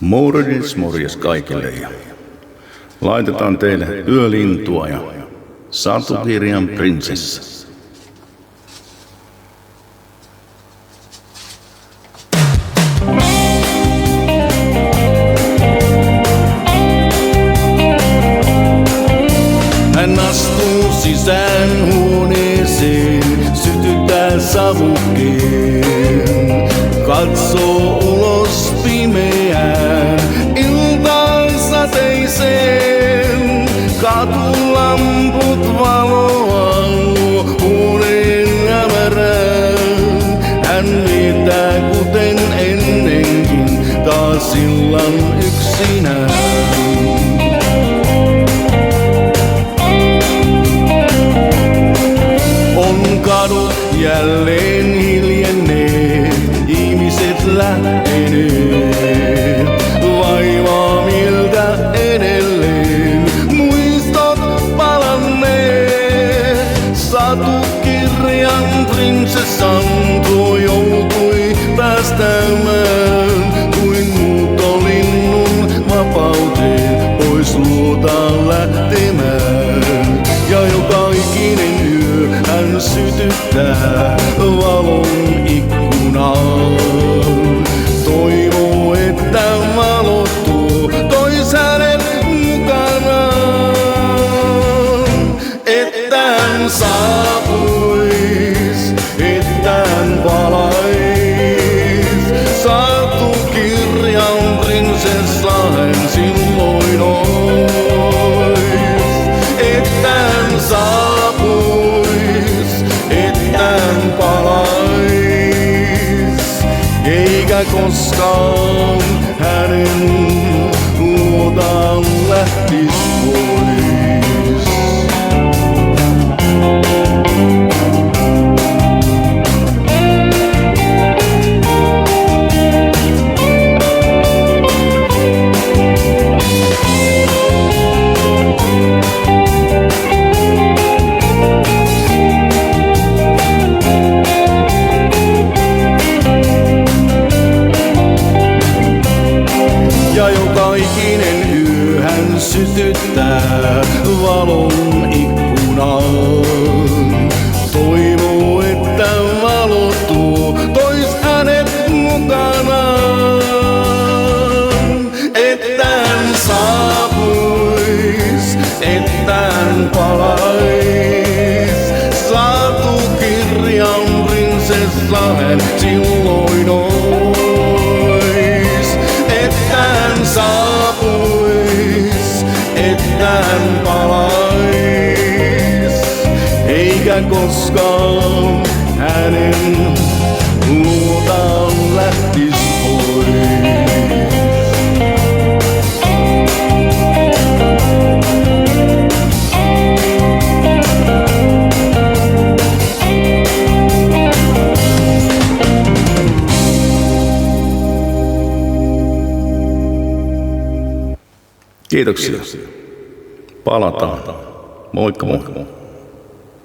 Morjes kaikille ja laitetaan teille yölintua ja satukirjan prinsessa. Hän astuu sisään huoneeseen, sytyttää savukkeen, katsoo ulos pimeään iltaan sateiseen. Katulamput valoa huoneen hämärään. Hän viettää kuten ennenkin taas illan yksinään. Kadut jälleen hiljenneet, ihmiset lähteneet. Vaivaa miltä edelleen, muistot palanneet. Satukirjan prinsessan tuo joutui päästämään kuin muuttolinnun vapauteen pois luotaan lähtemään. Ja joka ikinen yö hän sytyttää valon ikkunaan. Toivoo, että valottuu, tois hänet mukanaan. Että hän saapuis, että hän palais. Satukirjan prinsessa hän silloin ois. Että hän saapuis, että hän palais, eikä koskaan hänen luotaan lähtis pois. Ja joka ikinen yö hän sytyttää valon ikkunaan. Toivoo, että valottuu, tois hänet mukanaan. Että hän saapuis, että hän palais. Satukirjan prinsessa hän silloin ois. Että hän saapuis, että hän palais, eikä koskaan hänen luotaan lähtis pois. Kiitoksia. Palataan. Moikka moi.